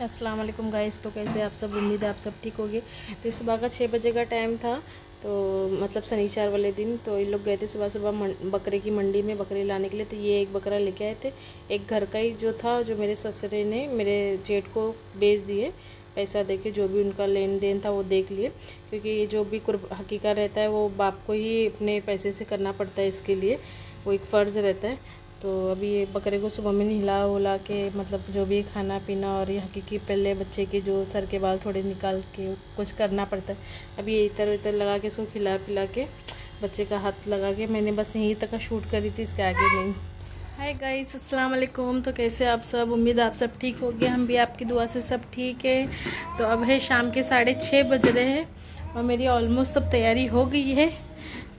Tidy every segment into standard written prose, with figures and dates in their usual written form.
अस्सलाम वालेकुम गाइस। तो कैसे आप सब, उम्मीद है आप सब ठीक होंगे। तो सुबह का 6 बजे का टाइम था, तो मतलब शनिवार वाले दिन। तो इन लोग गए थे सुबह सुबह बकरे की मंडी में बकरे लाने के लिए। तो ये एक बकरा लेके आए थे, एक घर का ही जो था, जो मेरे ससुरे ने मेरे जेठ को बेच दिए। पैसा देके जो भी उनका लेन देन था वो देख लिए, क्योंकि ये जो भी हकीका रहता है वो बाप को ही अपने पैसे से करना पड़ता है, इसके लिए वो एक फ़र्ज़ रहता है। तो अभी ये बकरे को सुबह में नहला उला के, मतलब जो भी खाना पीना, और ये हकीकी पहले बच्चे के जो सर के बाल थोड़े निकाल के कुछ करना पड़ता है। अभी ये इधर उधर लगा के इसको खिला पिला के, बच्चे का हाथ लगा के, मैंने बस यहीं तक का शूट करी थी, इसके आगे नहीं। हाय गाइस, अस्सलाम वालेकुम। तो कैसे आप सब, उम्मीद आप सब ठीक हो गया। हम भी आपकी दुआ से सब ठीक है। तो अब है शाम के 6:30 बज रहे हैं और मेरी ऑलमोस्ट सब तैयारी हो गई है।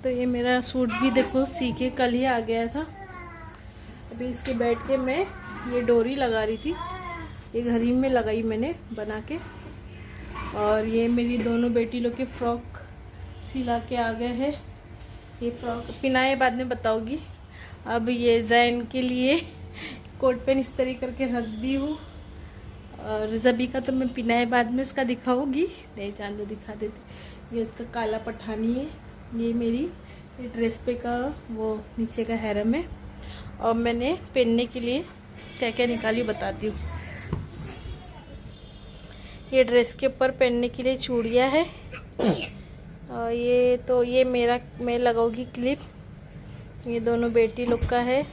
तो ये मेरा सूट भी देखो सी के कल ही आ गया था। अभी इसके बैठ के मैं ये डोरी लगा रही थी, ये घर ही में लगाई मैंने बना के। और ये मेरी दोनों बेटी लोग के फ्रॉक सिला के आ गए हैं। ये फ्रॉक पिनाए बाद में बताऊंगी। अब ये जैन के लिए कोट पेन इस तरह करके रख दी हूँ, और जबी का तो मैं पिनाए बाद में इसका दिखाऊंगी, नहीं जान दो दिखा देती। ये उसका काला पठानी है, ये मेरी ये ड्रेस पे का वो नीचे का हैरम है। और मैंने पहनने के लिए क्या क्या निकाली बताती हूँ। ये ड्रेस के ऊपर पहनने के लिए चूड़ियाँ है, और ये तो ये मैं लगाऊंगी क्लिप। ये दोनों बेटी लोग का है,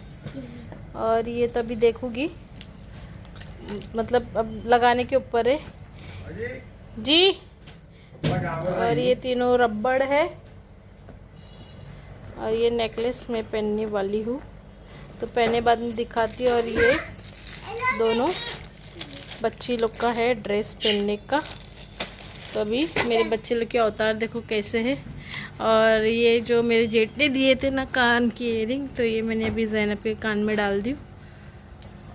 और ये तो अभी देखूंगी, मतलब अब लगाने के ऊपर है जी। और ये तीनों रबड़ है, और ये नेकलेस मैं पहनने वाली हूँ, तो पहने बाद में दिखाती हूँ। और ये दोनों बच्ची लोग का है ड्रेस पहनने का। तो अभी मेरे बच्चे लोग के अवतार देखो कैसे है। और ये जो मेरे जेठ ने दिए थे ना कान की इयरिंग, तो ये मैंने अभी ज़ैनब के कान में डाल दी।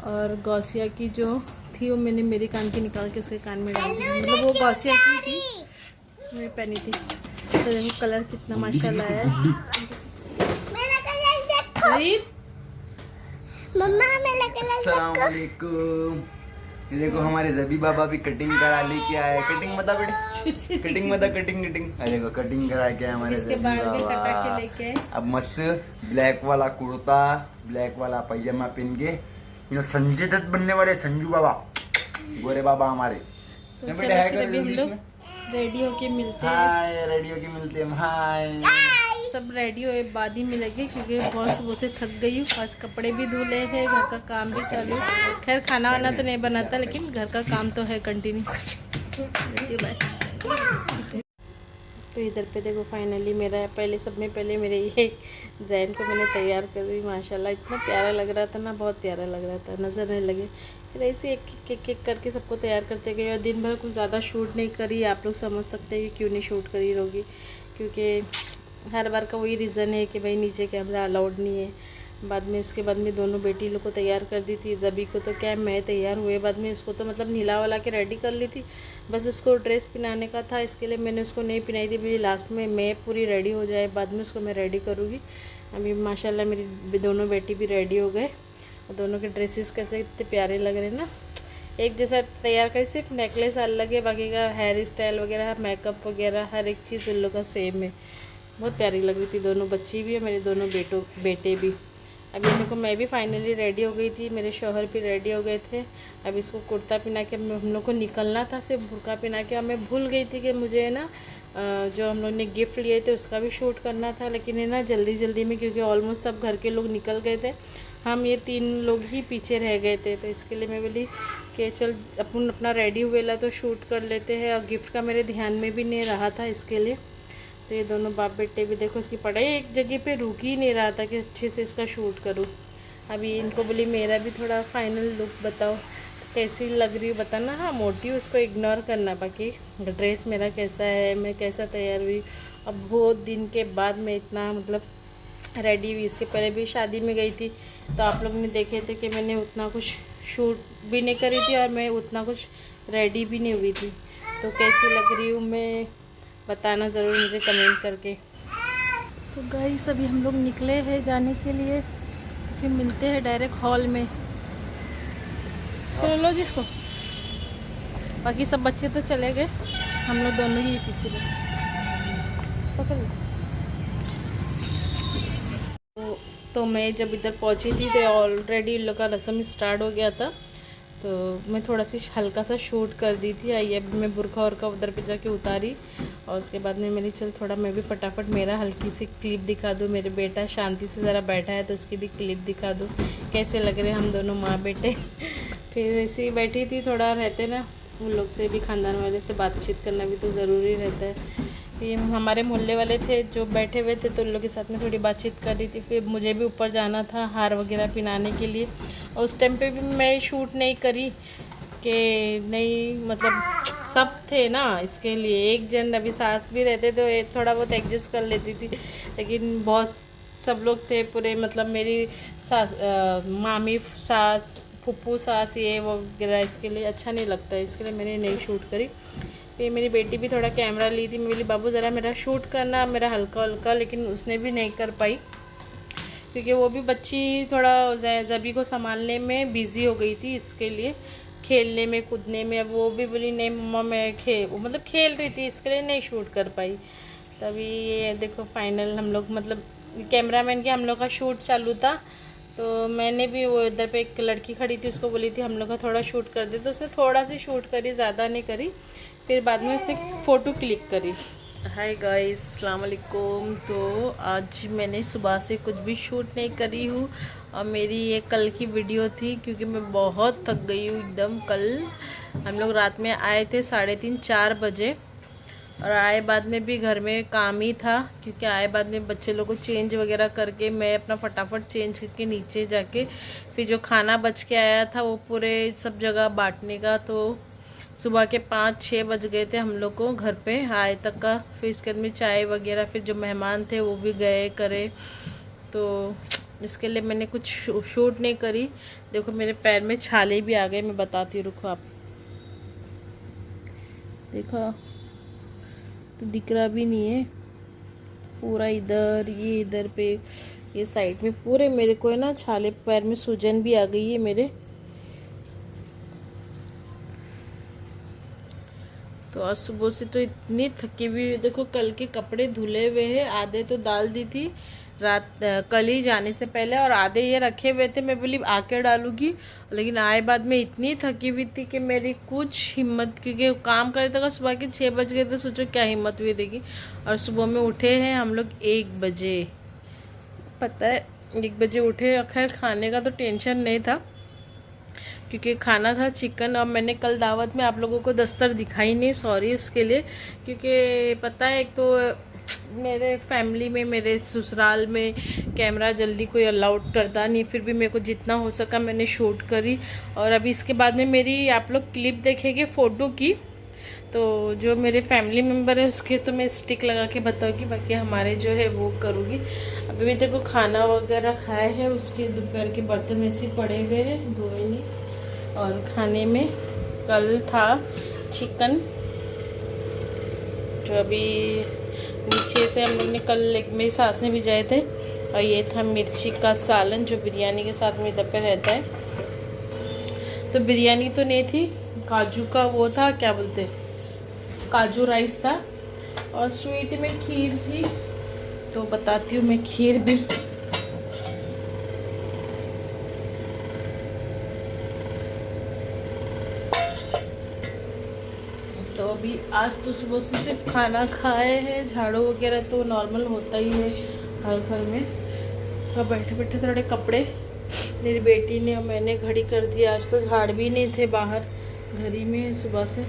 और गौसिया की जो थी वो मैंने मेरे कान की निकाल के उसके कान में डाल दी, मतलब वो गौसिया की थी, मैं पहनी थी। तो देखो कलर कितना माशाल्लाह है। अस्सलाम वालेकुम। ये देखो हमारे जबी बाबा भी कटिंग करा लेके आए। कटिंग बता बेटे, कटिंग बता, कटिंग कटिंग। अरे देखो कटिंग करा के हमारे इसके बाल भी कटा के लेके आए। अब मस्त ब्लैक वाला कुर्ता, ब्लैक वाला पैजामा पहन के संजय दत्त बनने वाले संजू बाबा, गोरे बाबा हमारे। तो चलो फिर अभी हम लोग रेडी होके मिलते हैं। हाय, रेडी होके मिलते हैं। हाय, सब रेडी हुए बाद ही मिलेंगे, क्योंकि बहुत सुबह से थक गई हूँ। आज कपड़े भी धुले हैं, घर का काम भी चालू। खैर खाना वाना तो नहीं बनाता, लेकिन घर का काम तो है कंटिन्यू। तो इधर पे देखो फाइनली मेरा पहले सब में पहले मेरे ये जैन को मैंने तैयार कर दी। माशाल्लाह इतना प्यारा लग रहा था ना, बहुत प्यारा लग रहा था, नज़र नहीं लगे। फिर ऐसे एक एक करके सबको तैयार करते गए, और दिन भर कुछ ज़्यादा शूट नहीं करी। आप लोग समझ सकते हैं कि क्यों नहीं शूट करी होगी, क्योंकि हर बार का वही रीज़न है कि भाई नीचे कैमरा अलाउड नहीं है। बाद में उसके बाद में दोनों बेटी लोग को तैयार कर दी थी। जबी को तो क्या मैं तैयार हुए बाद में उसको तो मतलब नीला वाला के रेडी कर ली थी, बस उसको ड्रेस पहनाने का था, इसके लिए मैंने उसको नहीं पहनाई थी। मेरी लास्ट में मैं पूरी रेडी हो जाए बाद में उसको मैं रेडी करूँगी। अभी माशाल्लाह मेरी दोनों बेटी भी रेडी हो गए, और दोनों के ड्रेसेस कैसे इतने प्यारे लग रहे हैं ना, एक जैसा तैयार कर। सिर्फ नेकलेस अलग है, बाकी का हेयर स्टाइल वगैरह, मेकअप वगैरह हर एक चीज़ उन लोग का सेम है। बहुत प्यारी लग रही थी दोनों बच्ची भी और मेरे दोनों बेटे भी। अभी देखो मैं भी फाइनली रेडी हो गई थी, मेरे शौहर भी रेडी हो गए थे। अब इसको कुर्ता पहना के हम लोग को निकलना था, सिर्फ बुर्का पहना के। और मैं भूल गई थी कि मुझे ना जो हम लोग ने गिफ्ट लिए थे उसका भी शूट करना था, लेकिन है ना जल्दी जल्दी में, क्योंकि ऑलमोस्ट सब घर के लोग निकल गए थे, हम ये 3 लोग ही पीछे रह गए थे। तो इसके लिए मैं बोली कि चल अपन अपना रेडी हुए ला तो शूट कर लेते हैं, और गिफ्ट का मेरे ध्यान में भी नहीं रहा था इसके लिए। तो ये दोनों बाप बेटे भी देखो, इसकी पढ़ाई एक जगह पे रुक ही नहीं रहा था कि अच्छे से इसका शूट करूँ। अभी इनको बोली मेरा भी थोड़ा फाइनल लुक बताओ, तो कैसी लग रही हो बताना। हाँ मोटी उसको इग्नोर करना, बाकी ड्रेस मेरा कैसा है, मैं कैसा तैयार हुई। अब बहुत दिन के बाद मैं इतना मतलब रेडी हुई। इसके पहले भी शादी में गई थी, तो आप लोग ने देखे थे कि मैंने उतना कुछ शूट भी नहीं करी थी, और मैं उतना कुछ रेडी भी नहीं हुई थी। तो कैसी लग रही हूँ मैं, बताना ज़रूर मुझे कमेंट करके। तो गाइस अभी हम लोग निकले हैं जाने के लिए, फिर मिलते हैं डायरेक्ट हॉल में। चलो लो जिसको, बाकी सब बच्चे तो चले गए, हम लोग दोनों ही पीछे रहे। पकड़ लो। तो मैं जब इधर पहुंची थी तो ऑलरेडी इन लोग का रस्म स्टार्ट हो गया था, तो मैं थोड़ा सी हल्का सा शूट कर दी थी। आइए अब मैं बुरखा और का उधर पे जाके उतारी, और उसके बाद में मेरी चल थोड़ा मैं भी फटाफट मेरा हल्की सी क्लिप दिखा दूँ। मेरे बेटा शांति से ज़रा बैठा है तो उसकी भी क्लिप दिखा दूँ, कैसे लग रहे हम दोनों माँ बेटे। फिर ऐसे ही बैठी थी, थोड़ा रहते ना उन लोग से भी, ख़ानदान वाले से बातचीत करना भी तो ज़रूरी रहता है। ये हमारे मोहल्ले वाले थे जो बैठे हुए थे, तो उन लोग के साथ में थोड़ी बातचीत कर रही थी। फिर मुझे भी ऊपर जाना था हार वगैरह पहनाने के लिए, और उस टाइम पे भी मैं शूट नहीं करी कि नहीं, मतलब सब थे ना इसके लिए। एक जन अभी सास भी रहते तो थोड़ा बहुत एडजस्ट कर लेती थी, लेकिन बहुत सब लोग थे पूरे, मतलब मेरी सास, मामी सास, फुप्पू सास, ये वगैरह, इसके लिए अच्छा नहीं लगता है, इसके लिए मैंने नहीं शूट करी। फिर मेरी बेटी भी थोड़ा कैमरा ली थी, मैं बोली बाबू ज़रा मेरा शूट करना, मेरा हल्का हल्का, लेकिन उसने भी नहीं कर पाई क्योंकि वो भी बच्ची थोड़ा जबी को संभालने में बिज़ी हो गई थी, इसके लिए खेलने में कूदने में। अब वो भी बोली नहीं मम्मा मैं मतलब खेल रही थी, इसके लिए नहीं शूट कर पाई। तभी ये देखो फाइनल हम लोग, मतलब कैमरामैन के हम लोग का शूट चालू था, तो मैंने भी वो इधर पे एक लड़की खड़ी थी, उसको बोली थी हम लोग का थोड़ा शूट कर दे, तो उसने थोड़ा सी शूट करी, ज़्यादा नहीं करी। फिर बाद में उसने फ़ोटो क्लिक करी। हाय गाइस, अस्सलाम वालेकुम। तो आज मैंने सुबह से कुछ भी शूट नहीं करी हूँ, और मेरी ये कल की वीडियो थी क्योंकि मैं बहुत थक गई हूँ एकदम। कल हम लोग रात में आए थे 3:30-4 बजे, और आए बाद में भी घर में काम ही था, क्योंकि आए बाद में बच्चे लोग को चेंज वगैरह करके मैं अपना फटाफट चेंज करके नीचे जाके फिर जो खाना बच के आया था वो पूरे सब जगह बांटने का। तो सुबह के 5-6 बज गए थे हम लोग को घर पे आए तक का। फिर इसके बाद में चाय वगैरह, फिर जो मेहमान थे वो भी गए करे, तो इसके लिए मैंने कुछ शूट नहीं करी। देखो मेरे पैर में छाले भी आ गए, मैं बताती हूँ, रुको आप देखो, तो दिख रहा भी नहीं है पूरा, इधर ये इधर पे ये साइड में पूरे मेरे को है ना छाले, पैर में सूजन भी आ गई है मेरे। तो आज सुबह से तो इतनी थकी हुई, देखो कल के कपड़े धुले हुए हैं, आधे तो डाल दी थी रात कल ही जाने से पहले, और आधे ये रखे हुए थे, मैं बोली आके डालूंगी, लेकिन आए बाद में इतनी थकी हुई थी कि मेरी कुछ हिम्मत, क्योंकि काम करे तक सुबह के 6 बज गए, तो सोचो क्या हिम्मत हुई रहेगी। और सुबह में उठे हैं हम लोग 1 बजे, पता है 1 बजे उठे। खैर खाने का तो टेंशन नहीं था क्योंकि खाना था चिकन, और मैंने कल दावत में आप लोगों को दस्तर दिखाई नहीं, सॉरी उसके लिए, क्योंकि पता है एक तो मेरे फैमिली में, मेरे ससुराल में कैमरा जल्दी कोई अलाउड करता नहीं, फिर भी मेरे को जितना हो सका मैंने शूट करी। और अभी इसके बाद में मेरी आप लोग क्लिप देखेंगे फ़ोटो की, तो जो मेरे फैमिली मेम्बर है उसके तो मैं स्टिक लगा के बताऊँगी, बाकी हमारे जो है वो करूँगी। अभी मैं देखो खाना वगैरह खाए हैं, उसके दोपहर के बर्तन ऐसे पड़े हुए हैं, धोए नहीं। और खाने में कल था चिकन, जो अभी नीचे से हम लोग ने कल मेरी सास ने भिजाए थे, और ये था मिर्ची का सालन जो बिरयानी के साथ में इधर पे रहता है। तो बिरयानी तो नहीं थी, काजू का वो था, क्या बोलते काजू राइस था, और स्वीट में खीर थी। तो बताती हूँ मैं खीर भी, तो अभी आज तो सुबह से सिर्फ खाना खाए हैं, झाड़ू वगैरह तो नॉर्मल होता ही है हर घर में। तो बैठे बैठे थोड़े कपड़े मेरी बेटी ने और मैंने घड़ी कर दी, आज तो झाड़ भी नहीं थे बाहर, घर ही में सुबह से।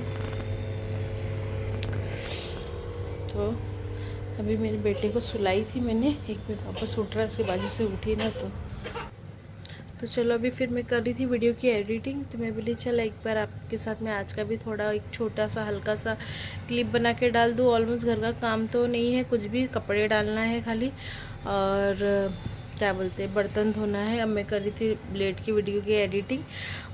तो अभी मेरी बेटी को सुलाई थी मैंने, एक मिनट वापस उठ रहा है, उसके बाजू से उठी ना, तो चलो अभी फिर मैं कर रही थी वीडियो की एडिटिंग, तो मैं बोली चल एक बार आपके साथ में आज का भी थोड़ा एक छोटा सा हल्का सा क्लिप बना के डाल दूँ। ऑलमोस्ट घर का काम तो नहीं है कुछ भी, कपड़े डालना है खाली, और क्या बोलते हैं बर्तन धोना है। अब मैं कर रही थी ब्लेड की वीडियो की एडिटिंग,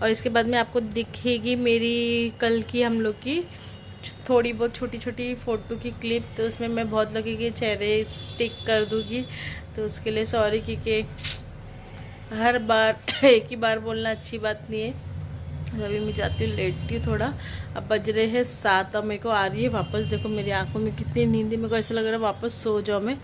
और इसके बाद में आपको दिखेगी मेरी कल की हम लोग की थोड़ी बहुत छोटी छोटी फ़ोटो की क्लिप, तो उसमें मैं बहुत लोगों के चेहरे स्टिक कर दूँगी, तो उसके लिए सॉरी, क्योंकि हर बार एक ही बार बोलना अच्छी बात नहीं है। अभी मैं जाती हूँ, लेटती हूँ थोड़ा। अब बज रहे हैं 7, अब मेरे को आ रही है वापस। देखो मेरी आंखों में कितनी नींद है, मेरे को ऐसा लग रहा है वापस सो जाओ मैं।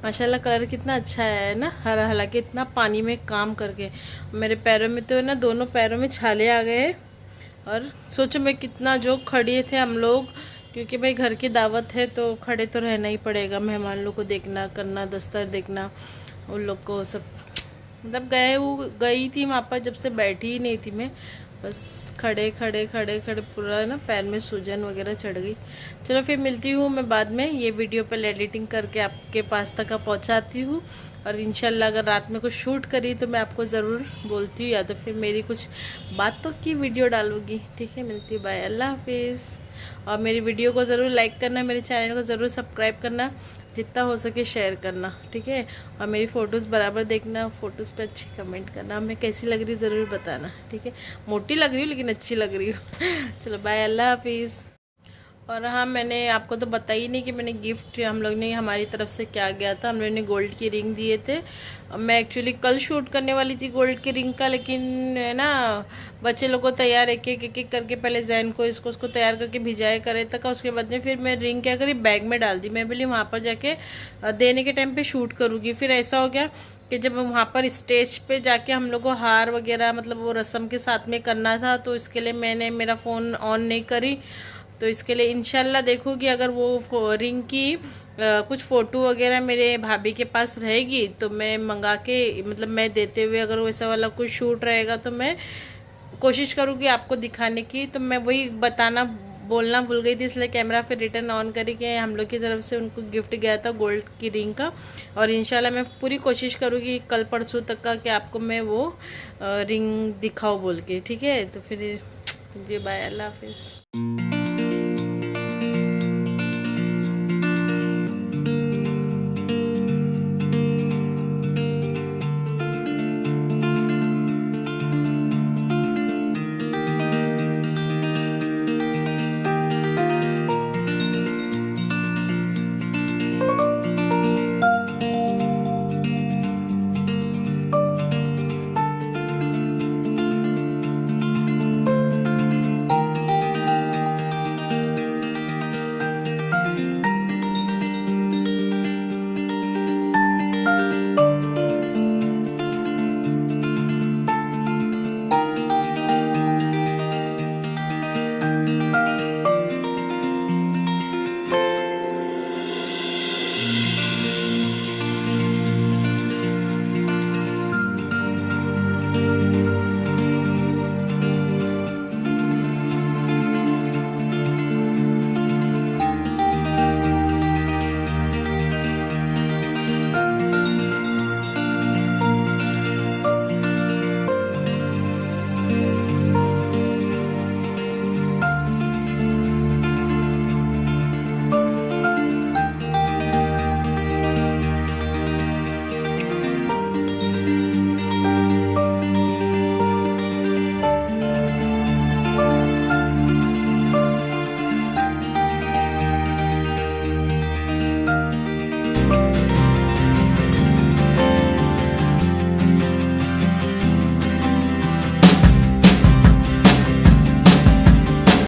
माशाल्लाह कलर कितना अच्छा है ना, हरा, हालांकि इतना पानी में काम करके मेरे पैरों में तो है ना, दोनों पैरों में छाले आ गए। और सोचो मैं कितना जो खड़े थे हम लोग, क्योंकि भाई घर की दावत है तो खड़े तो रहना ही पड़ेगा, मेहमान लोग को देखना करना, दस्तर देखना, उन लोग को सब, मतलब गई थी वहाँ पर, जब से बैठी ही नहीं थी मैं, बस खड़े खड़े खड़े खड़े पूरा ना पैर में सूजन वगैरह चढ़ गई। चलो फिर मिलती हूँ मैं बाद में, ये वीडियो पहले एडिटिंग करके आपके पास तक पहुँचाती हूँ, और इंशाल्लाह अगर रात में कुछ शूट करी तो मैं आपको ज़रूर बोलती हूँ, या तो फिर मेरी कुछ बातों की वीडियो डालूँगी। ठीक है, मिलती हूँ, बाय, अल्लाह हाफिज़। और मेरी वीडियो को ज़रूर लाइक करना, मेरे चैनल को ज़रूर सब्सक्राइब करना, जितना हो सके शेयर करना, ठीक है। और मेरी फ़ोटोज़ बराबर देखना, फ़ोटोज़ पे अच्छी कमेंट करना, मैं कैसी लग रही हूँ ज़रूर बताना, ठीक है। मोटी लग रही हूँ लेकिन अच्छी लग रही हूँ। चलो बाय, अल्लाह हाफिज़। और हाँ, मैंने आपको तो बताया ही नहीं कि मैंने गिफ्ट हम लोग ने हमारी तरफ से क्या गया था। हम लोग ने गोल्ड की रिंग दिए थे। मैं एक्चुअली कल शूट करने वाली थी गोल्ड की रिंग का, लेकिन है ना बच्चे लोग को तैयार एक एक करके पहले जैन को इसको उसको तैयार करके भिजाया करे तक, उसके बाद में फिर मैं रिंग क्या करी, बैग में डाल दी। मैं बोली वहाँ पर जाके देने के टाइम पर शूट करूँगी। फिर ऐसा हो गया कि जब वहाँ पर स्टेज पे जाके हम लोग को हार वगैरह मतलब वो रस्म के साथ में करना था, तो इसके लिए मैंने मेरा फ़ोन ऑन नहीं करी। तो इसके लिए इंशाल्लाह देखूँगी, अगर वो रिंग की कुछ फ़ोटो वगैरह मेरे भाभी के पास रहेगी तो मैं मंगा के, मतलब मैं देते हुए अगर वैसा वाला कुछ शूट रहेगा तो मैं कोशिश करूँगी आपको दिखाने की। तो मैं वही बताना बोलना भूल गई थी, इसलिए कैमरा फिर रिटर्न ऑन करी कि हम लोग की तरफ से उनको गिफ्ट गया था गोल्ड की रिंग का। और इंशाल्लाह मैं पूरी कोशिश करूँगी कल परसों तक का कि आपको मैं वो रिंग दिखाऊँ बोल के, ठीक है। तो फिर जी बाय, अल्लाह हाफिज़।